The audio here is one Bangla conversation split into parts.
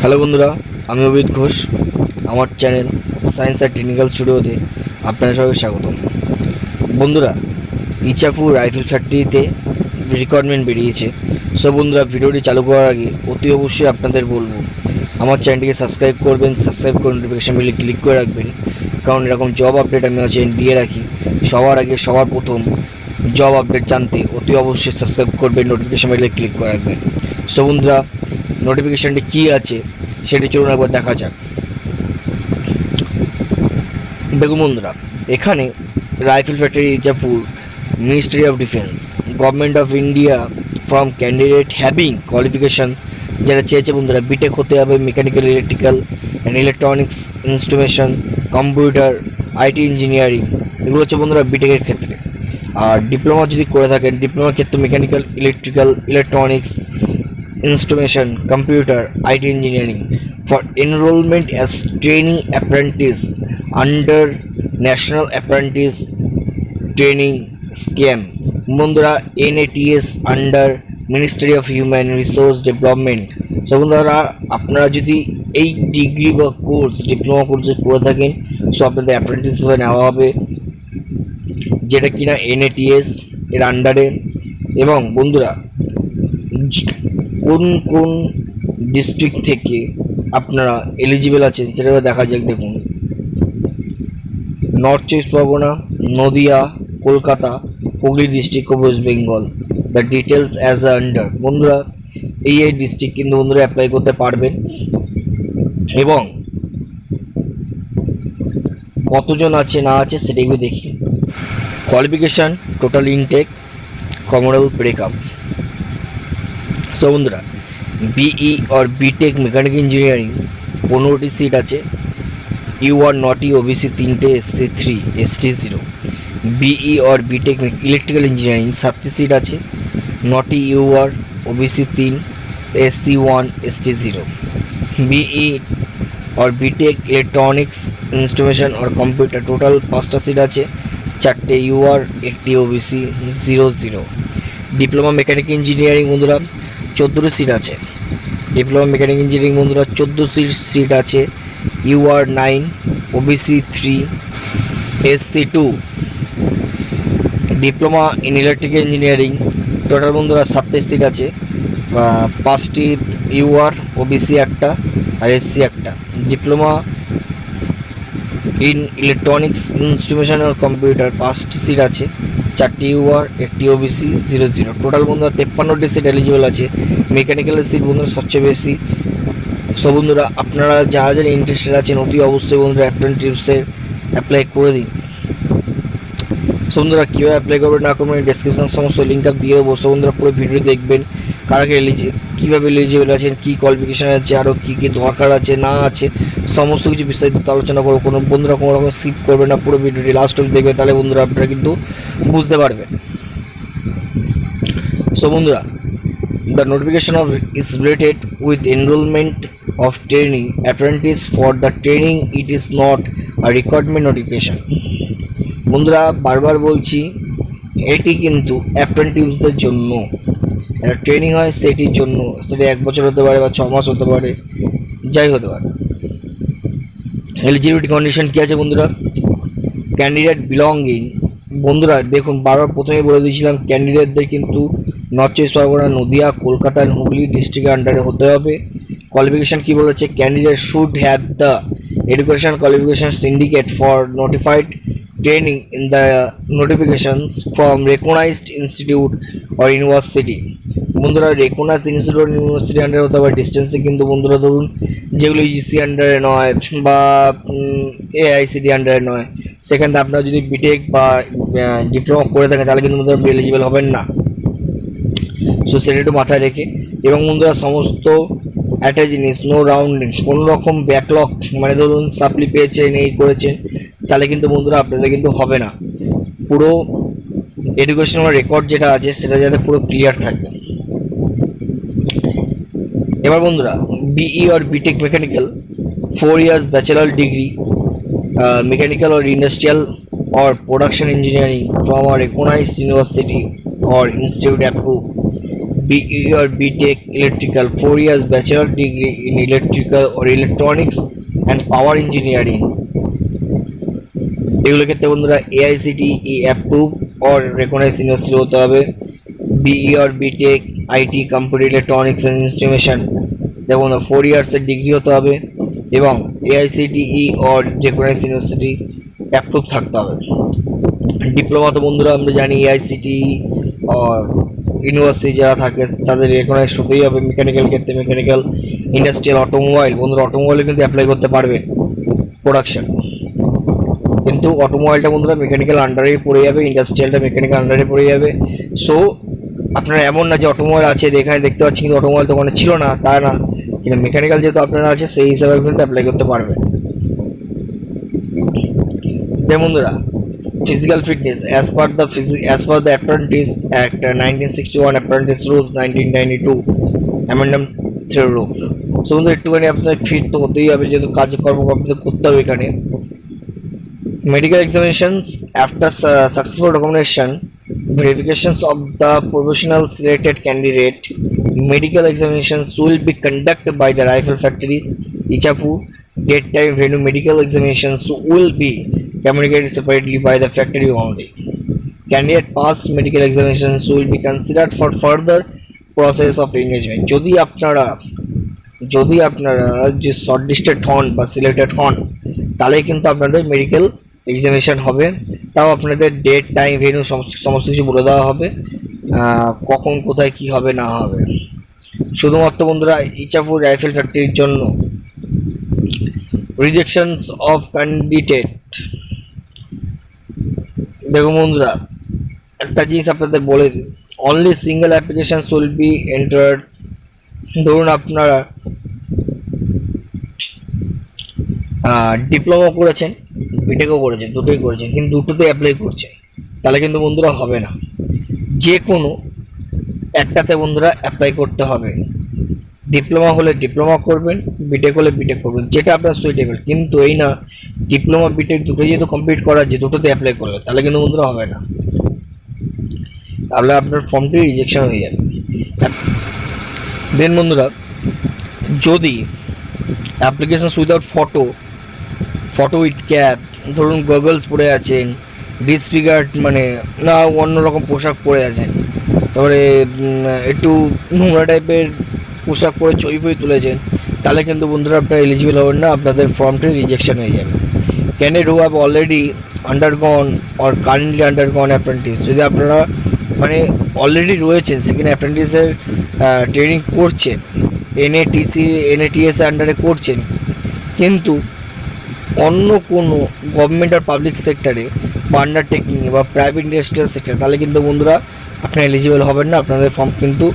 হ্যালো বন্ধুরা, আমি অভিত ঘোষ। আমার চ্যানেল সায়েন্স আর টেকনিক্যাল স্টুডিওতে আপনাদের সবাইকে স্বাগতম। বন্ধুরা, ইছাপুর রাইফেল ফ্যাক্টরিতে রিকোয়ারমেন্ট বেরিয়েছে। সো বন্ধুরা, ভিডিওটি চালু করার আগে অতি অবশ্যই আপনাদের বলবো আমার চ্যানেলটিকে সাবস্ক্রাইব করবেন, সাবস্ক্রাইব করে নোটিফিকেশান বেলে ক্লিক করে রাখবেন, কারণ এরকম জব আপডেট আমি আমার চ্যানেল দিয়ে রাখি। সবার আগে সবার প্রথম জব আপডেট জানতে অতি অবশ্যই সাবস্ক্রাইব করবেন, নোটিফিকেশান বেলে ক্লিক করে রাখবেন। সো বন্ধুরা, নোটিফিকেশানটি কী আছে সেটি চলুন একবার দেখা যাক। দেখুন বন্ধুরা, এখানে rifle factory Ichapur, ministry of defence, government of India from candidate having qualifications, যারা চেয়েছে বন্ধুরা বিটেক হতে হবে, mechanical, electrical and electronics, instrumentation, computer, IT engineering, এগুলো হচ্ছে বন্ধুরা বিটেকের ক্ষেত্রে। আর ডিপ্লোমা যদি করে থাকেন, ডিপ্লোমার ক্ষেত্রে mechanical, electrical, electronics, instrumentation, computer, IT engineering for enrollment as trainee apprentice under National Apprentice Training Scheme বন্ধুরা NATS under Ministry of Human Resource Development। So বন্ধুরা, আপনারা যদি এই ডিগ্রি বা কোর্স, ডিপ্লোমা কোর্স করে থাকেন, সো আপনাদের অ্যাপ্রেন্টিস হিসেবে নেওয়া হবে, যেটা কিনা NATS এর আন্ডারে। এবং বন্ধুরা, কোন কোন ডিস্ট্রিক্ট থেকে আপনারা এলিজিবল আছেন সেটা দেখা যাক। দেখুন, নর্থ চব্বিশ পরগনা, নদিয়া, কলকাতা, হুগলি ডিস্ট্রিক্ট ও West Bengal. The details as a under. বন্ধুরা, এই ডিস্ট্রিক্ট কিন্তু বন্ধুরা অ্যাপ্লাই করতে পারবেন। এবং কতজন আছে না আছে সেটা একটু দেখি। কোয়ালিফিকেশান, টোটাল ইনটেক, কমোডাল ব্রেকআপ। সো বন্ধুরা, বিই और b.tech মেকানিক ইঞ্জিনিয়ারিং 15টি সিট আছে। ইউ আর নটি ওবিসি 3টে, SC 3, ST 0। বিই और b.tech ইলেকট্রিক্যাল ইঞ্জিনিয়ারিং 7টি সিট আছে। নটি U R OBC 3, SC 1, ST 0। BE और b.tech ইলেকট্রনিক্স, ইনস্ট্রুমেশন और কম্পিউটার টোটাল 5টা সিট আছে। 4টে ইউ আর, 1টি ওবিসি, 0 0। ডিপ্লোমা মেকানিক ইঞ্জিনিয়ারিং বন্ধুরা 14টি সিট আছে। ডিপ্লোমা মেকানিক ইঞ্জিনিয়ারিং বন্ধুরা 14 সিট আছে। U R 9, OBC 3, SC 2। Diploma in electrical engineering total বন্ধুরা 7টি সিট আছে। 5টি ইউ আর, ওবিসি 1টা আর SC 1টা। ডিপ্লোমা ইন ইলেকট্রনিক্স, ইনস্ট্রুমেশন আর কম্পিউটার 5টি সিট আছে। 4টি ইউ আর, 1টি ওবিসি, 0 0। টোটাল বন্ধুরা 53টি সিট এলিজিবল আছে। মেকানিক্যালের সিট বন্ধুরা সবচেয়ে বেশি। সো বন্ধুরা, আপনারা যারা যারা ইন্টারেস্টেড আছেন অতি অবশ্যই বন্ধুরা অ্যাপ্রেন্টিসের অ্যাপ্লাই করে দিন। সো বন্ধুরা, কীভাবে অ্যাপ্লাই করবেন না করবেন ডেসক্রিপশন সমস্ত লিঙ্ক আপ দিয়ে দেবো। সো বন্ধুরা, পুরো ভিডিও দেখবেন, কারা কীভাবে এলিজিবল আছেন, কী কোয়ালিফিকেশান আছে, আরও কী কী দরকার আছে না আছে, সমস্ত কিছু বিস্তারিত আলোচনা করবো। কোনো বন্ধুরা কোনো রকম স্কিপ করবেন না, পুরো ভিডিওটি লাস্ট অবধি দেখবেন, তাহলে বন্ধুরা আপনারা কিন্তু বুঝতে পারবেন। সো বন্ধুরা, the notification of is related with enrollment of training apprentice for the training. It is not a requirement notification. বন্ধুরা, বারবার বলছি, এটি কিন্তু অ্যাপ্রেন্টিসদের জন্য একটা ট্রেনিং হয়, সেটির জন্য। সেটা 1 বছর হতে পারে বা 6 মাস হতে পারে, যাই হতে পারে। এলিজিবিলিটি কন্ডিশন কী আছে বন্ধুরা? Candidate belonging. বন্ধুরা দেখুন, বারবার প্রথমেই বলে দিয়েছিলাম, ক্যান্ডিডেটদের কিন্তু নর্থ চব্বিশ পরগনা, নদিয়া, কলকাতা, হুগলি ডিস্ট্রিক্টের আন্ডারে হতে হবে। কোয়ালিফিকেশান কী বলেছে? Candidate should have the education qualification syndicate for notified training in the notifications from recognised institute or university. বন্ধুরা, রেকগনাইজড ইনস্টিটিউট ইউনিভার্সিটি আন্ডারে হতে হবে। ডিস্টেন্সে কিন্তু বন্ধুরা ধরুন, যেগুলো ইউজিসি আন্ডারে নয় বা AICTE আন্ডারে নয়, সেখানে আপনারা যদি বিটেক বা ডিপ্লোমা করে থাকেন তাহলে কিন্তু বন্ধুরা এলিজিবল হবেন না। সো সেটা একটু মাথায় রেখে। এবং বন্ধুরা, সমস্ত একটা জিনিস, নো রাউন্ডিং, কোনো রকম ব্যাকলগ, মানে ধরুন সাপ্লি পেয়েছেন, এই করেছেন, তাহলে কিন্তু বন্ধুরা আপনাদের কিন্তু হবে না। পুরো এডুকেশনাল রেকর্ড যেটা আছে সেটা যাতে পুরো ক্লিয়ার থাকে। এবার বন্ধুরা, বিই আর b.tech mechanical 4 years bachelor degree mechanical or industrial or production engineering from a recognized university or institute approved BE or B.tech electrical, 4 years bachelor degree in electrical or electronics and power engineering। এগুলোর ক্ষেত্রে বন্ধুরা AICTE approve or recognised university হতে হবে। BE or B.tech IT computer electronics and instrumentation যেমন 4 ইয়ার্সের ডিগ্রি হতে হবে এবং AICTE or recognised university approve থাকতে হবে। ডিপ্লোমা তো বন্ধুরা আমরা জানি AICTE আর ইউনিভার্সিটি যারা থাকে তাদের রেকগনাইজ হতেই হবে। মেকানিক্যাল ক্ষেত্রে মেকানিক্যাল, ইন্ডাস্ট্রিয়াল, অটোমোবাইল, বন্ধুরা অটোমোবাইলে কিন্তু অ্যাপ্লাই করতে পারবে প্রোডাকশন, কিন্তু অটোমোবাইলটা বন্ধুরা মেকানিক্যাল আন্ডারেই পড়ে যাবে, ইন্ডাস্ট্রিয়ালটা মেকানিক্যাল আন্ডারে পড়ে যাবে। সো আপনারা এমন না যে অটোমোবাইল আছে এখানে দেখতে পাচ্ছি কিন্তু অটোমোবাইল তো ওখানে ছিল না, তা না, কিন্তু মেকানিক্যাল যেহেতু আপনারা আছে সেই হিসাবে কিন্তু অ্যাপ্লাই করতে পারবে। বন্ধুরা physical fitness as per the Apprentice Act 1961, Apprentice Rules 1992, Amendment 3 Rules। So বন্ধুরা একটুখানি আপনার ফিট তো হতেই হবে যেহেতু কাজকর্ম কমপ্লিট করতে হবে। এখানে medical examinations after successful documentation verifications of the professional selected candidate, medical examinations will be conducted by the rifle factory ishapore। Date, time, venue, medical examinations will be communicated separately by the factory only। Candidate passed medical examinations will be considered for further process of engagement। যদি আপনারা যে শর্টলিস্টেড হন বা সিলেক্টেড হন তাহলে কিন্তু আপনাদের মেডিকেল এক্সামিনেশন হবে, তাও আপনাদের ডেট, টাইম, ভেন্যু সমস্ত কিছু বলে দেওয়া হবে, কখন কোথায় কি হবে না হবে। শুধুমাত্র বন্ধুরা ইছাপুর রাইফেল ফ্যাক্টরির জন্য রিজেকশনস অফ ক্যান্ডিডেট। দেখুন বন্ধুরা একটা জিনিস আপনাদের বলে দিই, only single applications will be entered. ধরুন আপনারা ডিপ্লোমা করেছেন, বিটেকও করেছেন, দুটোই করেছেন, কিন্তু দুটোতে অ্যাপ্লাই করছেন, তাহলে কিন্তু বন্ধুরা হবে না, যে কোনো একটাতে বন্ধুরা অ্যাপ্লাই করতে হবে। ডিপ্লোমা হলে ডিপ্লোমা করবেন, বিটেক হলে বিটেক করবেন, যেটা আপনার সুইটেবল। কিন্তু এই না ডিপ্লোমা বিটেক দুটোই যেহেতু কমপ্লিট করা, যে দুটোতে অ্যাপ্লাই করলে তাহলে কিন্তু বন্ধুরা হবে না, তাহলে আপনার ফর্মটি রিজেকশন হয়ে যাবে। দেন বন্ধুরা যদি application without photo with cap, ধরুন গগলস পরে আছেন, ডিসফিগার্ড মানে না অন্যরকম পোশাক পরে আছেন, তারপরে একটু নোংরা টাইপের পোশাক পরে ছবি তুলেছেন, তাহলে কিন্তু বন্ধুরা আপনারা এলিজিবল হবেন না, আপনাদের ফর্মটি রিজেকশন হয়ে যাবে। Candidate who have already আন্ডারগন or currently আন্ডারগন apprentice, যদি আপনারা মানে অলরেডি রয়েছেন সেখানে অ্যাপ্রেন্টিসের ট্রেনিং করছেন, NATS আন্ডারে করছেন, কিন্তু অন্য কোনো গভর্নমেন্ট আর পাবলিক সেক্টরে বা আন্ডারটেকিং বা প্রাইভেট ইন্ডাস্ট্রিয়াল সেক্টর, তাহলে কিন্তু বন্ধুরা আপনারা এলিজিবল হবেন না, আপনাদের ফর্ম কিন্তু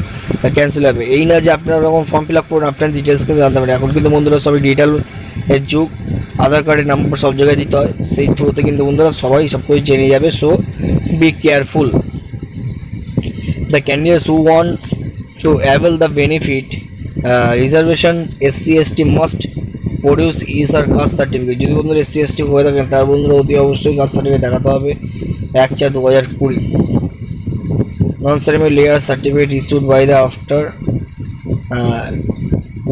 ক্যান্সেল হবে। এই না যে আপনারা যখন ফর্ম ফিল আপ করুন আপনার ডিটেলস কিন্তু জানতে পারেন, এখন কিন্তু বন্ধুরা সবাই ডিজিটাল এর যুগ, আধার কার্ডের নাম্বার সব জায়গায় দিতে হয়, সেই থ্রুতে কিন্তু বন্ধুরা সবাই সব কিছু জেনে যাবে। So be careful. The candidates who wants to avail the benefit reservation SC/ST must produce his her caste certificate. যদি বন্ধুরা SC/ST হয়ে থাকেন তার বন্ধুরা অতি অবশ্যই কাস্ট সার্টিফিকেট দেখাতে হবে 1/4/2020। Non creamy layer certificate issued by the after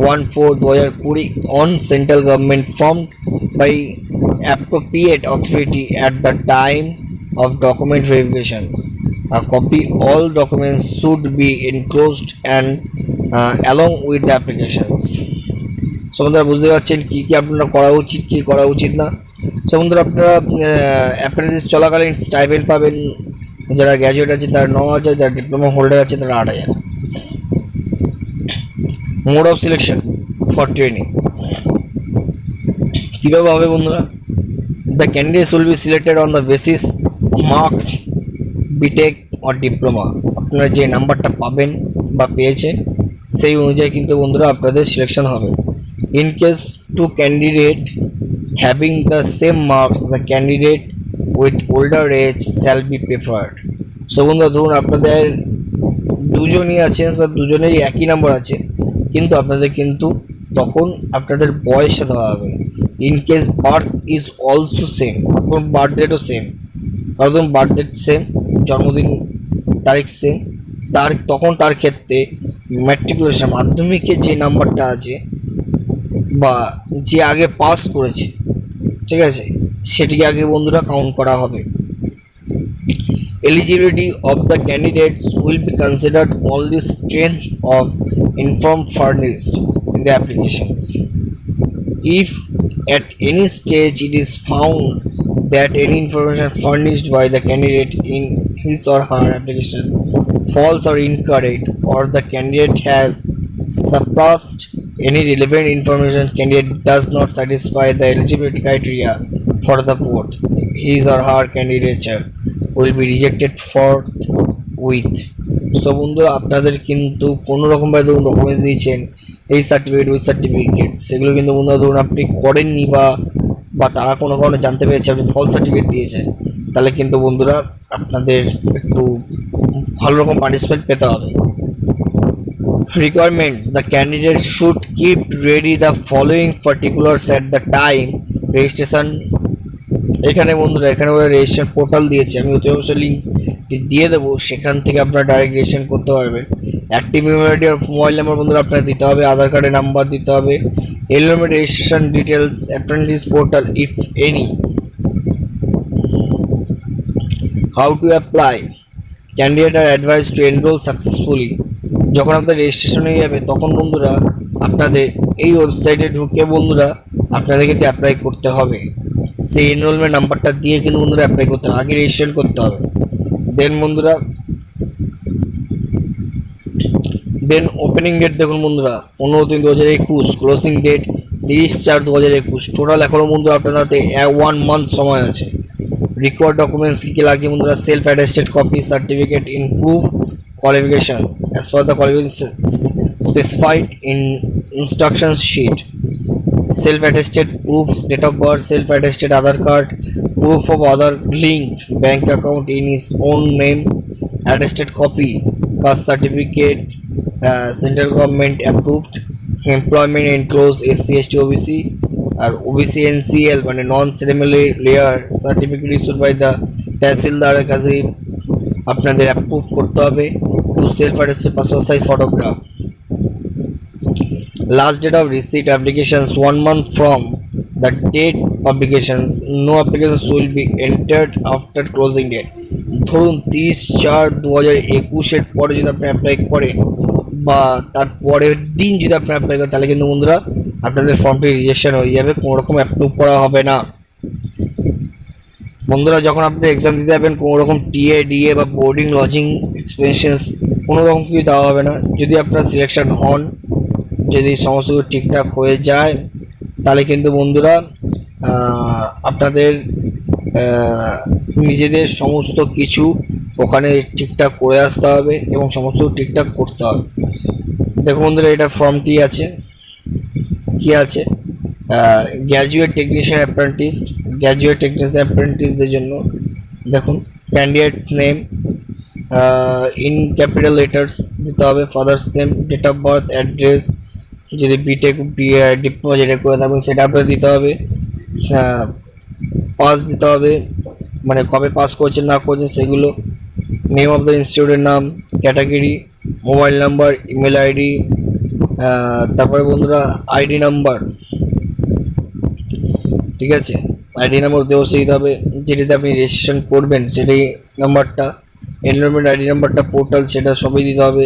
1/4/2020 on central government formed by appropriate authority at the time of document verifications। A copy all documents should be enclosed and along with the applications। So বন্ধুরা বুঝতে পারছেন কী কী আপনারা করা উচিত, কী করা উচিত না। সো বন্ধুরা আপনারা অ্যাপ্রেন্টিস চলাকালীন স্টাইপেন্ড পাবেন, যারা গ্র্যাজুয়েট আছে তারা 9,000, যারা ডিপ্লোমা হোল্ডার আছে তারা 8,000। Mode of selection for training কীভাবে হবে বন্ধুরা? The candidates will be selected on the basis marks BTech or diploma. আপনারা যে নাম্বারটা পাবেন বা পেয়েছেন সেই অনুযায়ী কিন্তু বন্ধুরা আপনাদের সিলেকশন হবে। In case two candidate having the same marks, the candidate with older age shall be preferred. So বন্ধুরা ধরুন আপনাদের দুজনই আছেন, স্যার দুজনেরই একই নাম্বার আছে, কিন্তু আপনাদের কিন্তু তখন আপনাদের বয়সটা ধরা হবে। In case birth is also same, আপনার বার্থ ডেটও সেম, কারণ বার্থ ডেট সেম, জন্মদিন তারিখ সেম, তার ক্ষেত্রে ম্যাট্রিকুলেশন মাধ্যমিকের যে নাম্বারটা আছে বা যে আগে পাস করেছে, ঠিক আছে, সেটিকে আগে বন্ধুরা কাউন্ট করা হবে। Eligibility of the candidates will be considered on the strength of inform furnished in the applications. If at any stage it is found that any information furnished by the candidate in his or her application false or incorrect, or the candidate has suppressed any relevant information, candidate does not satisfy the eligibility criteria for the post, his or her candidature will be rejected forthwith. So বন্ধুরা, আপনাদের কিন্তু কোনো রকমভাবে ধরুন ডকুমেন্টস দিয়েছেন, এই সার্টিফিকেট ওই সার্টিফিকেট, সেগুলো কিন্তু বন্ধুরা ধরুন আপনি করেননি বা তারা কোনো কারণে জানতে পেরেছে আপনি ফলস সার্টিফিকেট দিয়েছেন, তাহলে কিন্তু বন্ধুরা আপনাদের একটু ভালো রকম পানিশমেন্ট পেতে হবে। Requirements: the candidate should keep ready the following particulars at the time registration. এখানে বন্ধুরা ওরা রেজিস্ট্রেশন পোর্টাল দিয়েছে, আমি অতি অবশ্যই লিঙ্কটি দিয়ে দেবো, সেখান থেকে আপনারা ডাইরেক্ট রেজিস্ট্রেশন করতে পারবেন। অ্যাক্টিভ ইমেল আইডি আর মোবাইল নাম্বার বন্ধুরা আপনারা দিতে হবে, আধার কার্ডের নাম্বার দিতে হবে, enrolment registration details, apprentice portal if any, how to apply, candidate are advise to enrol successfully. যখন আপনাদের রেজিস্ট্রেশন হয়ে যাবে তখন বন্ধুরা আপনাদের এই ওয়েবসাইটে ঢুকে বন্ধুরা আপনাদের কিন্তু অ্যাপ্লাই করতে হবে। সেই এনরোলমেন্ট নাম্বারটা দিয়ে কিন্তু বন্ধুরা অ্যাপ্লাই করতে হবে, আগে রেজিস্ট্রেশন করতে হবে। দেন ওপেনিং ডেট দেখুন বন্ধুরা 15/3/2021, ক্লোজিং ডেট 30/4/2021। টোটাল এখনও বন্ধুরা আপনাদের হাতে 1 মান্থ সময় আছে। রিকোয়ার্ড ডকুমেন্টস কী কী লাগছে বন্ধুরা: self attested copy, certificate in proof qualifications as per the qualifications specified in instruction sheet, self-attested proof, date of birth, self-attested Aadhaar card, proof of other link, bank account in his own name, attested copy, caste certificate, central government approved, employment enclosed SC ST OBC আর OBC NCL মানে non creamy layer certificate issued by the তহসিলদারের কাছে আপনাদের অ্যাপ্রুভ করতে হবে। Two self attested passport size photograph. Last date of receipt applications 1 month from the date publications. No applications will be entered after closing date. ধরুন 30/4/2021 পরে যদি আপনি অ্যাপ্লাই করেন বা তার পরের দিন যদি আপনি অ্যাপ্লাই করেন তাহলে কিন্তু বন্ধুরা আপনাদের ফর্মটি রিজেকশন হয়ে যাবে, কোনো রকম অ্যাপ্রুভ করা হবে না। বন্ধুরা যখন আপনি এক্সাম দিতে যাবেন কোনো রকম টিএ ডিএ বা বোর্ডিং লজিং এক্সপেন্সেস কোনো রকম কিছু দেওয়া হবে না। যদি আপনার সিলেকশন হন, যদি সমস্ত কিছু ঠিকঠাক হয়ে যায় তাহলে কিন্তু বন্ধুরা আপনাদের নিজেদের সমস্ত কিছু ওখানে ঠিকঠাক করে আসতে হবে এবং সমস্ত ঠিকঠাক করতে হবে। দেখুন বন্ধুরা এটা ফর্মটি আছে, কি আছে, graduate technician apprentice, graduate technician অ্যাপ্রেন্টিসদের জন্য দেখুন candidates name in capital letters দিতে হবে, father's name, date of birth, address, যদি b.tech ডিপ্লোমা যেটা করে থাকবেন সেটা আপনার দিতে হবে, পাস দিতে হবে মানে কবে পাস করছেন না করছেন সেগুলো, নেম অফ দ্য ইনস্টিটিউটের নাম, category, mobile number, email ID, তারপরে বন্ধুরা আইডি নাম্বার, ঠিক আছে, আইডি নাম্বার অবশ্যই দিতে হবে, যেটাতে আপনি রেজিস্ট্রেশন করবেন সেটাই নাম্বারটা, এনরোলমেন্ট আইডি নাম্বারটা, পোর্টাল সেটা সবই দিতে হবে,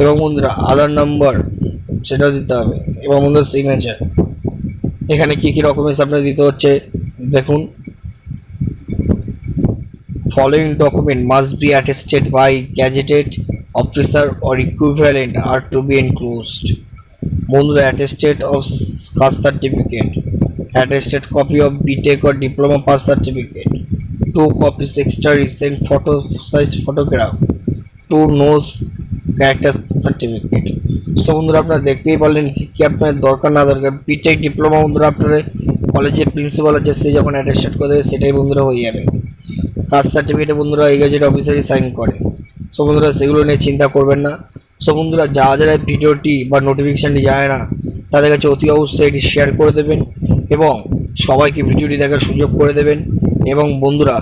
এবং বন্ধুরা আধার নাম্বার সেটাও দিতে হবে, এবং বন্ধুরা সিগনেচার। এখানে কী কী ডকুমেন্টস আপনার দিতে হচ্ছে দেখুন, following document must be attested by gazetted officer or equivalent are to be enclosed. বন্ধুরা attested of caste certificate, attested copy of b.tech or diploma pass certificate, 2 copies extra recent photo size photograph, 2 nose character certificate. So বন্ধুরা আপনারা দেখতেই পারলেন কি আপনার দরকার না দরকার। b.tech ডিপ্লোমা বন্ধুরা আপনার কলেজের প্রিন্সিপাল আছে সে যখন অ্যাটেস্টেড করে দেবে সেটাই বন্ধুরা হয়ে যাবে। কাস্ট সার্টিফিকেটে বন্ধুরা এই গেজেট অফিসারই সাইন করে। সো বন্ধুরা সেগুলো নিয়ে চিন্তা করবেন না। সো বন্ধুরা যারা ভিডিওটি বা নোটিফিকেশানটি যায় না তাদের কাছে অতি অবশ্যই এটি শেয়ার করে দেবেন এবং সবাইকে ভিডিওটি দেখার সুযোগ করে দেবেন। এবং বন্ধুরা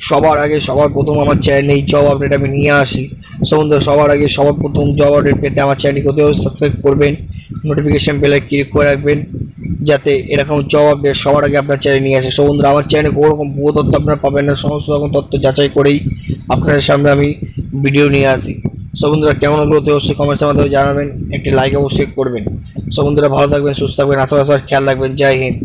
সবার আগে সবার প্রথম আমার চ্যানেলে এই জব আপডেট আমি নিয়ে আসি। সো বন্ধুরা, সবার আগে সবার প্রথম জব আপডেট পেতে আমার চ্যানেলটি কোথাও সাবস্ক্রাইব করবেন, নোটিফিকেশন বেলে ক্লিক করে রাখবেন, যাতে এরকম জব আপডেট সবার আগে আপনার চ্যানেলে নিয়ে আসে। সো বন্ধুরা, আমার চ্যানেলে কোনো রকম ভুয়ো তথ্য আপনারা পাবেন না, সমস্ত রকম তথ্য যাচাই করেই আপনাদের সামনে আমি ভিডিও নিয়ে আসি। সো বন্ধুরা, কেমন হলো অবশ্যই কমেন্টসের মাধ্যমে জানাবেন, একটি লাইক অবশ্যই করবেন। সো বন্ধুরা, ভালো থাকবেন, সুস্থ থাকবেন, আশেপাশে খেয়াল রাখবেন। জয় হিন্দ।